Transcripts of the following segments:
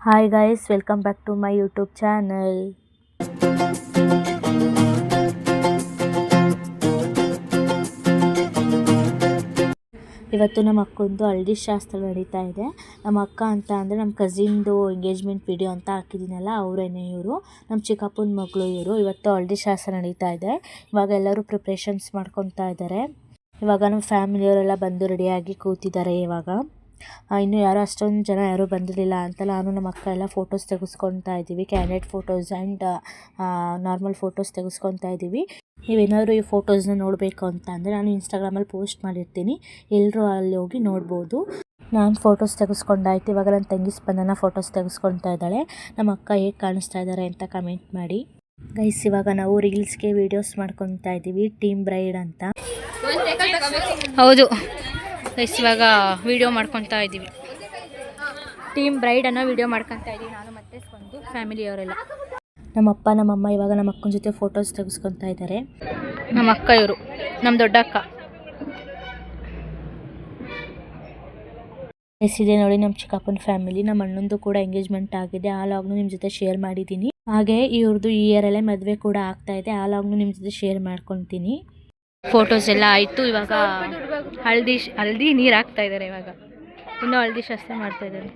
Hi guys, welcome back to my YouTube channel. ಇವತ್ತು ನಮ್ಮ ಅಕ್ಕಂದು ಹಳದಿ ಶಾಸ್ತ್ರ ನಡೀತಾ ಇದೆ. ನಮ್ಮ ಅಕ್ಕ ಅಂತ ಅಂದರೆ ನಮ್ಮ ಕಸಿನ್ದು ಎಂಗೇಜ್ಮೆಂಟ್ ವಿಡಿಯೋ ಅಂತ ಹಾಕಿದ್ದೀನಲ್ಲ, ಅವರೇನೆ ಇವರು. ನಮ್ಮ ಚಿಕ್ಕಪ್ಪನ ಮಗಳು ಇವರು. ಇವತ್ತು ಹಳದಿ ಶಾಸ್ತ್ರ ನಡೀತಾ ಇದೆ. ಇವಾಗ ಎಲ್ಲರೂ ಪ್ರಿಪ್ರೇಷನ್ಸ್ ಮಾಡ್ಕೊತಾ ಇದ್ದಾರೆ. ಇವಾಗ ನಮ್ಮ ಫ್ಯಾಮಿಲಿಯವರೆಲ್ಲ ಬಂದು ರೆಡಿಯಾಗಿ ಕೂತಿದ್ದಾರೆ. ಇವಾಗ ಇನ್ನೂ ಯಾರು ಅಷ್ಟೊಂದು ಜನ ಯಾರೂ ಬಂದಿರಲಿಲ್ಲ ಅಂತ ನಾನು ನಮ್ಮ ಅಕ್ಕ ಎಲ್ಲ ಫೋಟೋಸ್ ತೆಗೆಸ್ಕೊತಾ ಇದ್ದೀವಿ. Candidate photos and normal photos ತೆಗೆಸ್ಕೊತಾ ಇದ್ದೀವಿ. ನೀವೇನಾದರೂ ಈ ಫೋಟೋಸ್ನ ನೋಡಬೇಕು ಅಂತ ಅಂದರೆ ನಾನು ಇನ್ಸ್ಟಾಗ್ರಾಮಲ್ಲಿ ಪೋಸ್ಟ್ ಮಾಡಿರ್ತೀನಿ, ಎಲ್ಲರೂ ಅಲ್ಲಿ ಹೋಗಿ ನೋಡ್ಬೋದು. ನಾನು ಫೋಟೋಸ್ ತೆಗೆಸ್ಕೊಂಡಾಯ್ತು. ಇವಾಗ ನನ್ನ ತಂಗಿ ಸ್ಪಂದನ ಫೋಟೋಸ್ ತೆಗೆಸ್ಕೊತಾ ಇದ್ದಾಳೆ. ನಮ್ಮ ಅಕ್ಕ ಹೇಗೆ ಕಾಣಿಸ್ತಾ ಇದ್ದಾರೆ ಅಂತ ಕಮೆಂಟ್ ಮಾಡಿ ಗೈಸ್. ಇವಾಗ ನಾವು ರೀಲ್ಸ್ಗೆ ವೀಡಿಯೋಸ್ ಮಾಡ್ಕೊತಾ ಇದ್ದೀವಿ, ಟೀಮ್ ಬ್ರೈಡ್ ಅಂತ. ಹೌದು ಗೈಸ್, ಇವಾಗ ವಿಡಿಯೋ ಮಾಡ್ಕೊತಾ ಇದ್ದೀವಿ. ಟೀಮ್ ಬ್ರೈಡನ್ನು ವಿಡಿಯೋ ಮಾಡ್ಕೊತಾ ಇದ್ದೀವಿ, ನಾನು ಮತ್ತೆ ಸ್ಪಂದು ಫ್ಯಾಮಿಲಿಯವರೆಲ್ಲ. ನಮ್ಮಪ್ಪ ನಮ್ಮಮ್ಮ ಇವಾಗ ನಮ್ಮ ಅಕ್ಕನ ಜೊತೆ ಫೋಟೋಸ್ ತೆಗೆಸ್ಕೊತಾ ಇದ್ದಾರೆ. ನಮ್ಮ ಅಕ್ಕ ಇವರು, ನಮ್ಮ ದೊಡ್ಡ ಅಕ್ಕ. ಇದೆ ನೋಡಿ ನಮ್ಮ ಚಿಕ್ಕಪ್ಪನ ಫ್ಯಾಮಿಲಿ. ನಮ್ಮ ಅಣ್ಣಂದು ಕೂಡ ಎಂಗೇಜ್ಮೆಂಟ್ ಆಗಿದೆ. ಆ ಲಾಗ್ನು ನಿಮ್ಮ ಜೊತೆ ಶೇರ್ ಮಾಡಿದ್ದೀನಿ. ಹಾಗೆ ಇವ್ರದ್ದು ಈ ಇಯರಲ್ಲೇ ಮದುವೆ ಕೂಡ ಆಗ್ತಾ ಇದೆ. ಆ ಲಾಗ್ನು ನಿಮ್ಮ ಜೊತೆ ಶೇರ್ ಮಾಡ್ಕೊತೀನಿ. ಫೋಟೋಸ್ ಎಲ್ಲ ಆಯಿತು. ಇವಾಗ ಹಲ್ದಿ ನೀರು ಹಾಕ್ತಾ ಇದ್ದಾರೆ. ಇವಾಗ ಇನ್ನೂ ಹಳದಿ ಶಾಸ್ತ್ರ ಮಾಡ್ತಾ ಇದ್ದಾರೆ.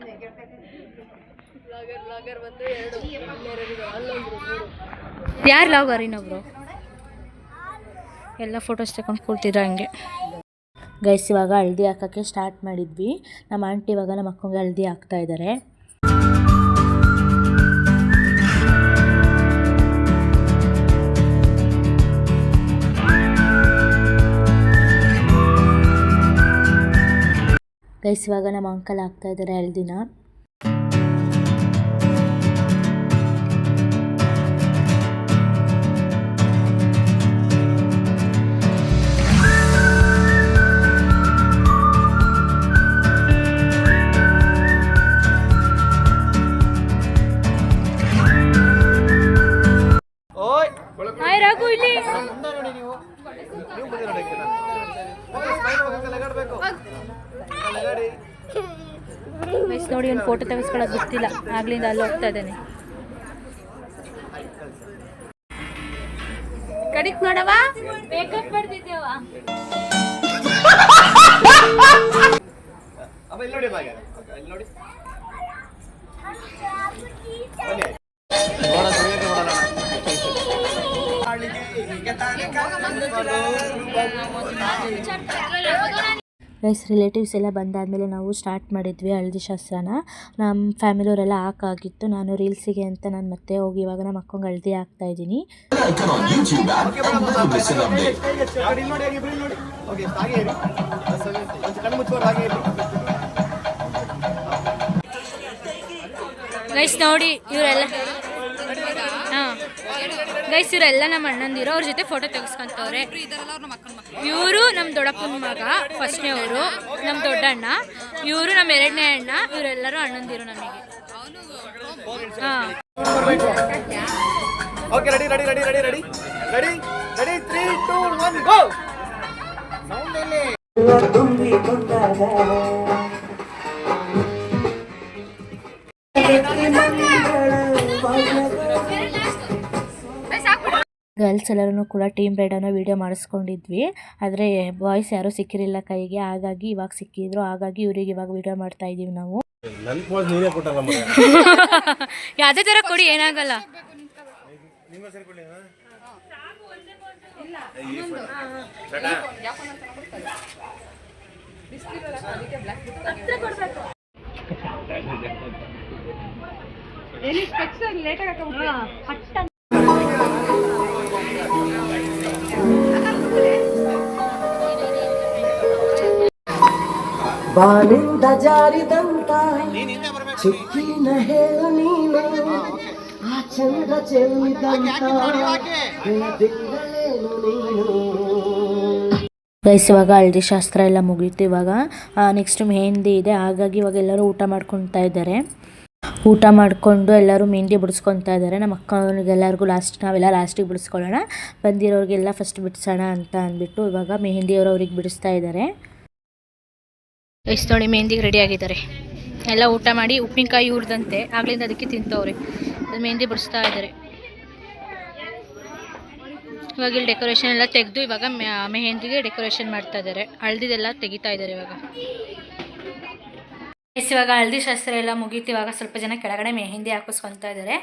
ಯಾರು ಲಾಗರ್ ಇನ್ನೊಬ್ರು ಎಲ್ಲ ಫೋಟೋಸ್ ತಗೊಂಡು ಕೂರ್ತಿದ್ರು ಹಂಗೆ. ಗೈಸ್ ಇವಾಗ ಹಳದಿ ಹಾಕೋಕ್ಕೆ ಸ್ಟಾರ್ಟ್ ಮಾಡಿದ್ವಿ. ನಮ್ಮ ಆಂಟಿ ಇವಾಗ ನಮ್ಮ ಅಕ್ಕಂಗೆ ಹಳದಿ ಹಾಕ್ತಾ ಇದ್ದಾರೆ. ಗೈಸ್ ಇವಾಗ ನಮ್ಮ ಅಂಕಲ್ ಹಾಕ್ತಾ ಇದ್ದಾರೆ ಹಳದಿನ. ನೋಡಿ, ಒಂದು ಫೋಟೋ ತೆಗೆಸ್ಕೊಳ್ಳೋದು ಗೊತ್ತಿಲ್ಲ, ಆಗ್ಲಿಂದ ಅಲ್ಲಿ ಹೋಗ್ತಾ ಇದ್ದಾನೆ. ಕಡಿಕ್ ನೋಡವ, ಮೇಕಪ್ ಮಾಡ್ತಿದ್ದೇವ. ಗೈಸ್ ರಿಲೇಟಿವ್ಸ್ ಎಲ್ಲ ಬಂದಾದಮೇಲೆ ನಾವು ಸ್ಟಾರ್ಟ್ ಮಾಡಿದ್ವಿ ಹಳದಿ ಶಾಸ್ತ್ರನ. ನಮ್ಮ ಫ್ಯಾಮಿಲಿಯವರೆಲ್ಲ ಹಾಕಾಗಿತ್ತು. ನಾನು ರೀಲ್ಸಿಗೆ ಅಂತ ನಾನು ಮತ್ತೆ ಹೋಗಿ ಇವಾಗ ನಮ್ಮ ಅಕ್ಕಂಗೆ ಹಳದಿ ಹಾಕ್ತಾ ಇದ್ದೀನಿ. ಗೈಸ್ ನೋಡಿ ಇವರೆಲ್ಲ, ಗೈಸ್ ಇವರೆಲ್ಲ ನಮ್ಮ ಅಣ್ಣಂದಿರೋ, ಅವ್ರ ಜೊತೆ ಫೋಟೋ ತೆಗೆಸ್ಕೊಂತವ್ರೆ. ಇವರು ನಮ್ಮ ದೊಡ್ಡಪ್ಪನ ಮಗ, ಫಸ್ಟ್ನೇ ಅವರು ನಮ್ಮ ದೊಡ್ಡ ಅಣ್ಣ. ಇವರು ನಮ್ಮ ಎರಡನೇ ಅಣ್ಣ. ಇವರೆಲ್ಲರೂ ಅಣ್ಣಂದಿರು ನಮಗೆ. ಗರ್ಲ್ಸ್ ಎಲ್ಲರೂ ಕೂಡ ಟೀಮ್ ಬ್ರೈಡನ್ನು ವೀಡಿಯೋ ಮಾಡಿಸ್ಕೊಂಡಿದ್ವಿ. ಆದರೆ ಬಾಯ್ಸ್ ಯಾರೂ ಸಿಕ್ಕಿರಲಿಲ್ಲ ಕೈಗೆ, ಹಾಗಾಗಿ ಇವಾಗ ಸಿಕ್ಕಿದ್ರು. ಹಾಗಾಗಿ ಇವ್ರಿಗೆ ಇವಾಗ ವೀಡಿಯೋ ಮಾಡ್ತಾ ಇದ್ದೀವಿ ನಾವು. ಯಾವುದೇ ಥರ ಕೊಡಿ, ಏನಾಗಲ್ಲ. ಬಾಲಿಂದ ಜಾರಿದಂತ ಚುಕ್ಕಿನ ಹೇಳು ನೀನು, ಆ ಚಂದ್ರ ಚೆಲ್ಲಿದಂತ ಬೆಳದಿಂಗಳೇನು ನೀನು. ಗೈಸ್ ಇವಾಗ ಹಳದಿ ಶಾಸ್ತ್ರ ಎಲ್ಲ ಮುಗೀತು. ಇವಾಗ ನೆಕ್ಸ್ಟ್ ಮೆಹಂದಿ ಇದೆ. ಹಾಗಾಗಿ ಇವಾಗ ಎಲ್ಲರೂ ಊಟ ಮಾಡ್ಕೊತಾ ಇದ್ದಾರೆ. ಊಟ ಮಾಡಿಕೊಂಡು ಎಲ್ಲರೂ ಮೆಹಂದಿ ಬಿಡಿಸ್ಕೊತಾ ಇದ್ದಾರೆ. ನಮ್ಮ ಅಕ್ಕನಿಗೆಲ್ಲರಿಗೂ ನಾವೆಲ್ಲ ಲಾಸ್ಟಿಗೆ ಬಿಡಿಸ್ಕೊಳ್ಳೋಣ, ಬಂದಿರೋರಿಗೆಲ್ಲ ಫಸ್ಟ್ ಬಿಡಿಸೋಣ ಅಂತ ಅಂದ್ಬಿಟ್ಟು ಇವಾಗ ಮೆಹಂದಿಯವರು ಅವ್ರಿಗೆ ಬಿಡಿಸ್ತಾ ಇದ್ದಾರೆ. ಗೈಸ್ ನೋಡಿ ಮೆಹಂದಿಗೆ ರೆಡಿ ಆಗಿದ್ದಾರೆ. ಎಲ್ಲ ಊಟ ಮಾಡಿ ಉಪ್ಪಿನಕಾಯಿ ಇವ್ರದಂತೆ ಆಗ್ಲಿಂದ ಅದಕ್ಕೆ ತಿಂತವ್ರೆ. ಅದು ಮೆಹಂದಿ ಬಿಡಿಸ್ತಾ ಇದ್ದಾರೆ. ಇವಾಗ ಇಲ್ಲಿ ಡೆಕೋರೇಷನ್ ಎಲ್ಲ ತೆಗೆದು ಇವಾಗ ಮೆಹಂದಿಗೆ ಡೆಕೋರೇಷನ್ ಮಾಡ್ತಾ ಇದ್ದಾರೆ. ಹಳದಿದೆಲ್ಲ ತೆಗಿತಾ ಇದ್ದಾರೆ ಇವಾಗ. ಇವಾಗ ಹಳದಿ ಶಾಸ್ತ್ರ ಎಲ್ಲ ಮುಗೀತು. ಇವಾಗ ಸ್ವಲ್ಪ ಜನ ಕೆಳಗಡೆ ಮೆಹಂದಿ ಹಾಕಿಸ್ಕೊತಾ ಇದ್ದಾರೆ.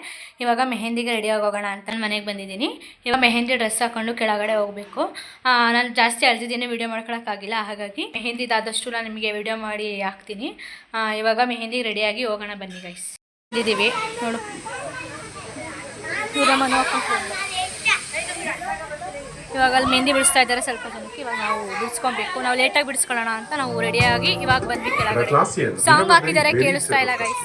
ಇವಾಗ ಮೆಹಂದಿಗೆ ರೆಡಿ ಆಗೋಗೋಣ ಅಂತ ನಾನು ಮನೆಗೆ ಬಂದಿದ್ದೀನಿ. ಇವಾಗ ಮೆಹಂದಿ ಡ್ರೆಸ್ ಹಾಕೊಂಡು ಕೆಳಗಡೆ ಹೋಗಬೇಕು. ನಾನು ಜಾಸ್ತಿ ಹಳದಿದ್ದೇನೆ ವೀಡಿಯೋ ಮಾಡ್ಕೊಳಕ್ಕಾಗಿಲ್ಲ, ಹಾಗಾಗಿ ಮೆಹಂದಿದಾದಷ್ಟು ನಾನು ನಿಮಗೆ ವೀಡಿಯೋ ಮಾಡಿ ಹಾಕ್ತೀನಿ. ಇವಾಗ ಮೆಹಂದಿ ರೆಡಿಯಾಗಿ ಹೋಗೋಣ ಬನ್ನಿ ಗೈಸ್. ಇದ್ದೀವಿ ನೋಡು, ಇವಾಗ ಅಲ್ಲಿ ಮೆಹಂದಿ ಬಿಡಿಸ್ತಾ ಇದ್ದಾರೆ ಸ್ವಲ್ಪ ಜನಕ್ಕೆ. ಇವಾಗ ನಾವು ಬಿಡಿಸ್ಕೊಬೇಕು, ನಾವು ಲೇಟಾಗಿ ಬಿಡಿಸ್ಕೊಳ್ಳೋಣ ಅಂತ ನಾವು ರೆಡಿಯಾಗಿ ಇವಾಗ ಬಂದ್ವಿ ಕೆಳಗಡೆ. ಸಾಂಗ್ ಹಾಕಿದ್ದಾರೆ, ಕೇಳಿಸ್ತಾ ಇಲ್ಲ ಗೈಸ್.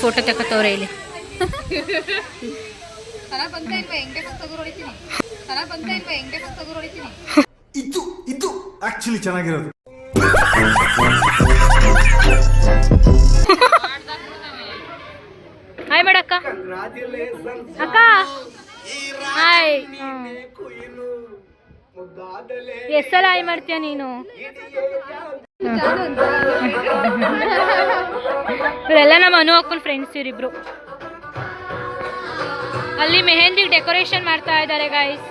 ಫೋಟೋ ತಗೋತವ್ರೆ ಇಲ್ಲಿ. ಇದು ಆಕ್ಚುಲಿ ಚೆನ್ನಾಗಿರೋದು. ಹಾಯ್ ಮಾಡಕ್ಕ ಅಕ್ಕ. ಹಾಯ್. ಎಷ್ಟೆಲ್ಲ ಹಾಯ್ ಮಾಡ್ತೀಯ ನೀನು? ಇವರೆಲ್ಲ ನಮ್ಮ ಅನು ಹಾಕೊಂಡು ಫ್ರೆಂಡ್ಸ್ ಇವರಿಬ್ರು. ಅಲ್ಲಿ ಮೆಹಂದಿ ಡೆಕೋರೇಷನ್ ಮಾಡ್ತಾ ಇದ್ದಾರೆ ಗೈಸ್.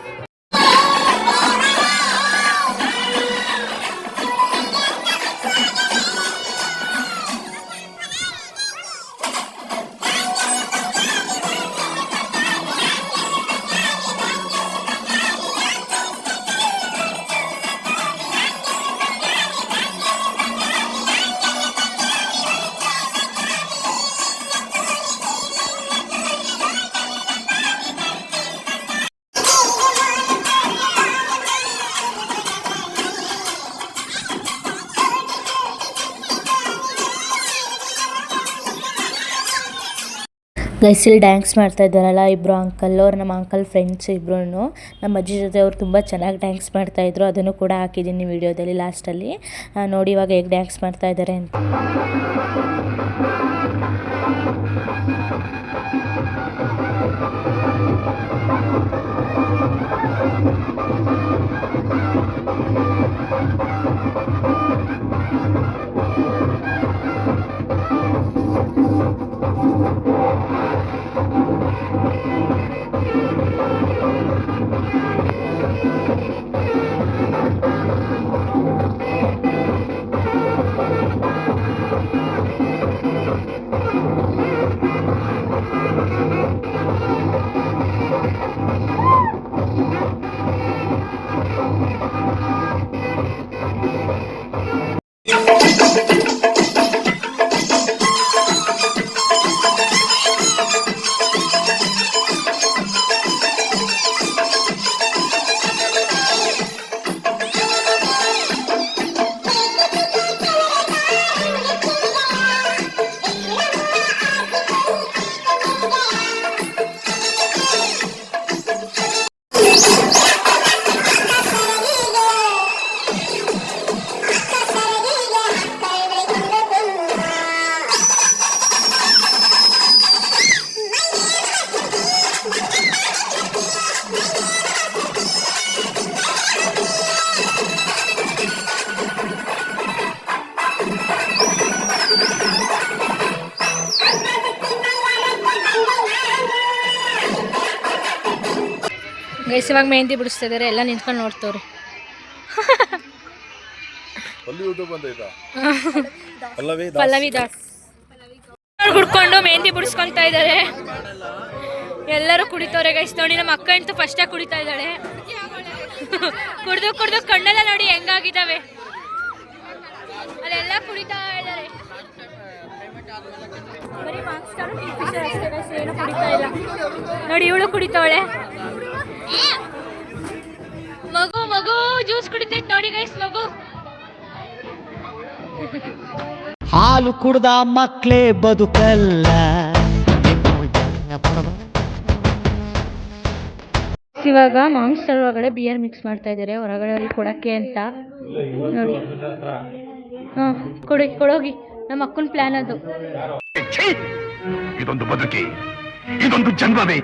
ಗೈಸಲ್ಲಿ ಡ್ಯಾನ್ಸ್ ಮಾಡ್ತಾ ಇದ್ದಾರಲ್ಲ ಇಬ್ಬರು ಅಂಕಲ್, ಅವ್ರು ನಮ್ಮ ಅಂಕಲ್ ಫ್ರೆಂಡ್ಸ್ ಇಬ್ಬರು. ನಮ್ಮ ಅಜ್ಜಿ ಜೊತೆ ಅವ್ರು ತುಂಬ ಚೆನ್ನಾಗಿ ಡ್ಯಾನ್ಸ್ ಮಾಡ್ತಾಯಿದ್ರು. ಅದನ್ನು ಕೂಡ ಹಾಕಿದ್ದೀನಿ ವಿಡಿಯೋದಲ್ಲಿ ಲಾಸ್ಟಲ್ಲಿ ನೋಡಿ ಇವಾಗ ಹೇಗೆ ಡ್ಯಾನ್ಸ್ ಮಾಡ್ತಾ ಇದ್ದಾರೆ ಅಂತ. ಗೈಸ್ ಇವಾಗ ಮೆಹಂದಿ ಬಿಡಿಸ್ತಾ ಇದ್ದಾರೆ, ಎಲ್ಲ ನಿಂತ್ಕೊಂಡು ನೋಡ್ತವ್ರೆ. ಪಲ್ಲವಿ ದಾಸ್ ಹುಡ್ಕೊಂಡು ಮೆಹಂದಿ ಬಿಡಿಸ್ಕೊಂತ ಇದ್ದಾರೆ. ಎಲ್ಲರೂ ಕುಡಿತವ್ರೆ ಗೈಸ್. ನೋಡಿ ನಮ್ಮ ಅಕ್ಕ ಅಂತೂ ಫಸ್ಟಾಗಿ ಕುಡಿತಾ ಇದ್ದಾಳೆ. ಕುಡ್ದು ಕುಡ್ದು ಕಣ್ಣೆಲ್ಲ ನೋಡಿ ಹೆಂಗಾಗಿದ್ದಾವೆ. ಅಲ್ಲೆಲ್ಲ ಕುಡಿತಾ ಇದ್ದಾರೆ. ಬರೀ ಮಾರ್ಕ್ಸ್ ಏನು ಕುಡಿತಾ ಇಲ್ಲ ನೋಡಿ. ಇವಳು ಕುಡಿತಾವಳೆ. ಮಗು ಮಗು ಜ್ಯೂಸ್ ಕುಡಿತೈತೆ ನೋಡಿ ಗೈಸ್. ಮಗು ಹಾಲು ಕುಡ್ದ ಮಕ್ಕಳೇ ಬದುಕಲ್ಲ. ಇವಾಗ ಮಾಂಸದ ಒಳಗಡೆ ಬಿಯರ್ ಮಿಕ್ಸ್ ಮಾಡ್ತಾ ಇದ್ದಾರೆ ಹೊರಗಡೆ ಅವ್ರಿಗೆ ಕೊಡಕ್ಕೆ ಅಂತ ನೋಡಿ. ಕೊಡೋಗಿ ನಮ್ಮ ಅಕ್ಕನ ಪ್ಲಾನ್ ಅದು. ಇದೊಂದು ಬದುಕಿ, ಇದೊಂದು ಜನ್ಮವೇ.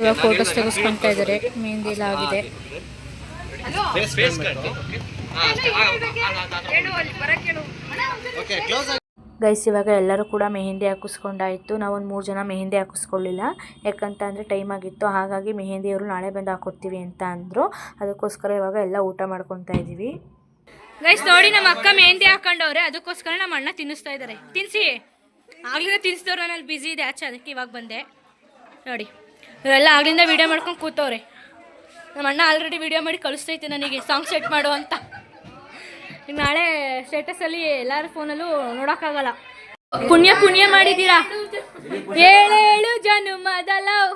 ಇವಾಗ ಫೋಟೋಸ್ ತೆಗೆಸ್ಕೊತಾ ಇದ್ದಾರೆ. ಮೆಹಂದಿ ಎಲ್ಲ ಆಗಿದೆ. ಗೈಸ್ ಇವಾಗ ಎಲ್ಲರೂ ಕೂಡ ಮೆಹಂದಿ ಹಾಕಿಸ್ಕೊಂಡಾಯಿತು. ನಾವೊಂದು 3 ಜನ ಮೆಹಂದಿ ಹಾಕಿಸ್ಕೊಳ್ಳಿಲ್ಲ, ಯಾಕಂತ ಅಂದರೆ ಟೈಮ್ ಆಗಿತ್ತು. ಹಾಗಾಗಿ ಮೆಹಂದಿಯವರು ನಾಳೆ ಬಂದು ಹಾಕ್ಕೊಡ್ತೀವಿ ಅಂತ ಅಂದರು. ಅದಕ್ಕೋಸ್ಕರ ಇವಾಗ ಎಲ್ಲ ಊಟ ಮಾಡ್ಕೊತಾ ಇದ್ದೀವಿ. ಗೈಸ್ ನೋಡಿ, ನಮ್ಮ ಅಕ್ಕ ಮೆಹಂದಿ ಹಾಕೊಂಡವ್ರೆ, ಅದಕ್ಕೋಸ್ಕರ ನಮ್ಮ ಅಣ್ಣ ತಿನ್ನಿಸ್ತಾ ಇದ್ದಾರೆ. ತಿನ್ನಿಸಿ, ಆಗ್ಲಿಂದ ತಿನ್ನಿಸಿದವ್ರು, ನಾನು ಬ್ಯುಸಿ ಇದೆ ಆಚೆ, ಅದಕ್ಕೆ ಇವಾಗ ಬಂದೆ. ನೋಡಿ ಇವರೆಲ್ಲ ಆಗ್ಲಿಂದ ವೀಡಿಯೋ ಮಾಡ್ಕೊಂಡು ಕೂತವ್ರೆ. ನಮ್ಮ ಅಣ್ಣ ಆಲ್ರೆಡಿ ವೀಡಿಯೋ ಮಾಡಿ ಕಳಿಸ್ತೈತೆ ನನಗೆ ಸಾಂಗ್ ಸೆಟ್ ಮಾಡು ಅಂತ. ನಾಳೆ ಸ್ಟೇಟಸಲ್ಲಿ ಎಲ್ಲರ ಫೋನಲ್ಲೂ ನೋಡೋಕ್ಕಾಗಲ್ಲ. ಪುಣ್ಯ ಮಾಡಿದ್ದೀರಾ. 7 ಜನುಮದ ಲವ್,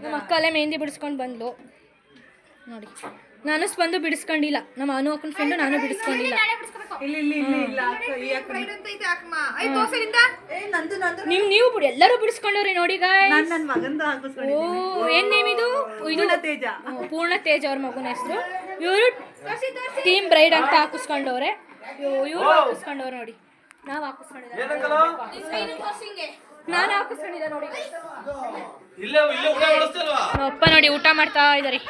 ನಮ್ಮ ಅಕ್ಕ ಅಲ್ಲೇ ಮೆಹಂದಿ ಬಿಡಿಸ್ಕೊಂಡು ಬಂದ್ಲು ನೋಡಿ. ನಾನು ಬಂದು ಬಿಡಿಸ್ಕೊಂಡಿಲ್ಲ, ನಮ್ಮ ಅನು ಅಕ್ಕನ ಫ್ರೆಂಡು, ನಾನು ಬಿಡಿಸ್ಕೊಂಡಿಲ್ಲ. ನೀವು ಬಿಡಿ, ಎಲ್ಲರೂ ಬಿಡಿಸ್ಕೊಂಡವ್ರೆ ನೋಡಿ. ಏನ್ ನೇಮ್ ಇದು? ಪೂರ್ಣ ತೇಜ್ ಅವ್ರ ಮಗನ ಹೆಸರು. ಇವರು ಟೀಮ್ ಬ್ರೈಡ್ ಅಂತ ಹಾಕಿಸ್ಕೊಂಡವ್ರೆ. ಇವ್ರು ಹಾಕಿಸ್ಕೊಂಡವ್ರೆ ನೋಡಿ. ನಾವು ಹಾಕಿಸ್ಕೊಂಡಿಲ್ಲ, ನಾನು ಹಾಕಿಸ್ಕೊಂಡಿಲ್ಲ ನೋಡಿ. ಅಪ್ಪ ನೋಡಿ ಊಟ ಮಾಡ್ತಾ ಇದ್ದಾರೆ.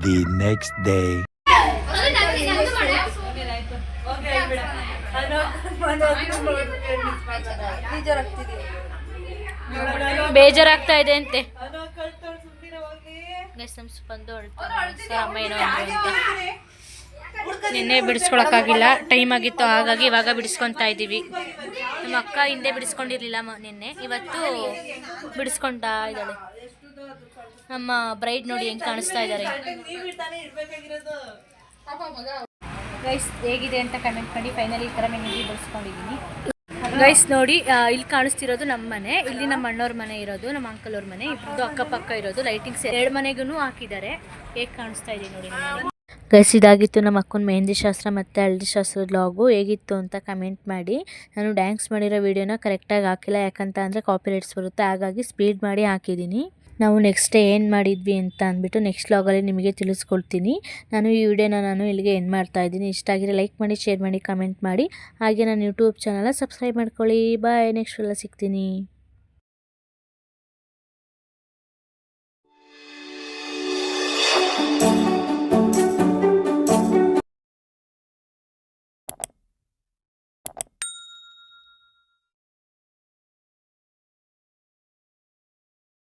The next day. ಬೇಜಾರಾಗ್ತಾ ಇದೆ ಅಂತೆ. ನಿನ್ನೆ ಬಿಡಿಸ್ಕೊಳಕ್ಕಾಗಿಲ್ಲ, ಟೈಮ್ ಆಗಿತ್ತು, ಹಾಗಾಗಿ ಇವಾಗ ಬಿಡಿಸ್ಕೊತಾ ಇದ್ದೀವಿ. ನಮ್ಮ ಅಕ್ಕ ಹಿಂದೆ ಬಿಡಿಸ್ಕೊಂಡಿರ್ಲಿಲ್ಲ ನಿನ್ನೆ, ಇವತ್ತು ಬಿಡಿಸ್ಕೊಂತಾ ಇದ್ದಾಳೆ. ನಮ್ಮ ಬ್ರೈಡ್ ನೋಡಿ ಹೆಂಗೆ ಕಾಣಿಸ್ತಾ ಇದ್ದಾರೆ. ಗೈಸ್ ಹೇಗಿದೆ ಅಂತ ಕಮೆಂಟ್ ಮಾಡಿ. ಫೈನಲಿ ಈ ಥರ ಮೆಹಂದಿ ಬಿಡಿಸ್ಕೊಂಡಿದ್ದೀನಿ. ಗೈಸ್ ನೋಡಿ, ಇಲ್ಲಿ ಕಾಣಿಸ್ತಿರೋದು ನಮ್ಮ ಮನೆ, ಇಲ್ಲಿ ನಮ್ಮ ಅಣ್ಣವ್ರ ಮನೆ ಇರೋದು, ನಮ್ಮ ಅಂಕಲ್ ಅವ್ರ ಮನೆ, ಇಬ್ಬರದು ಅಕ್ಕಪಕ್ಕ ಇರೋದು. ಲೈಟಿಂಗ್ಸ್ 2 ಮನೆಗೂ ಹಾಕಿದ್ದಾರೆ. ಹೇಗೆ ಕಾಣಿಸ್ತಾ ಇದೆ ನೋಡಿ. ಗೈಸ್ ಇದಾಗಿತ್ತು ನಮ್ಮ ಅಕ್ಕನ ಮೆಹಂದಿ ಶಾಸ್ತ್ರ ಮತ್ತು ಹಳದಿ ಶಾಸ್ತ್ರದ ವ್ಲಾಗು. ಹೇಗಿತ್ತು ಅಂತ ಕಮೆಂಟ್ ಮಾಡಿ. ನಾನು ಡ್ಯಾನ್ಸ್ ಮಾಡಿರೋ ವೀಡಿಯೋನ ಕರೆಕ್ಟಾಗಿ ಹಾಕಿಲ್ಲ, ಯಾಕಂತ ಅಂದರೆ ಕಾಪಿರೈಟ್ಸ್ ಬರುತ್ತೆ, ಹಾಗಾಗಿ ಸ್ಪೀಡ್ ಮಾಡಿ ಹಾಕಿದ್ದೀನಿ. ನಾವು ನೆಕ್ಸ್ಟ್ ಡೇ ಏನು ಮಾಡಿದ್ವಿ ಅಂತ ಅಂದ್ಬಿಟ್ಟು ನೆಕ್ಸ್ಟ್ ವ್ಲಾಗಲ್ಲಿ ನಿಮಗೆ ತಿಳಿಸ್ಕೊಡ್ತೀನಿ. ನಾನು ಈ ವಿಡಿಯೋನ ಇಲ್ಲಿಗೆ ಎಂಡ್ ಮಾಡ್ತಾ ಇದ್ದೀನಿ. ಇಷ್ಟ ಆಗಿದ್ರೆ ಲೈಕ್ ಮಾಡಿ, ಶೇರ್ ಮಾಡಿ, ಕಮೆಂಟ್ ಮಾಡಿ. ಹಾಗೆ ನನ್ನ ಯೂಟ್ಯೂಬ್ ಚಾನಲ್ನ ಸಬ್ಸ್ಕ್ರೈಬ್ ಮಾಡ್ಕೊಳ್ಳಿ. ಬಾಯ್, ನೆಕ್ಸ್ಟ್ ಎಲ್ಲ ಸಿಗ್ತೀನಿ.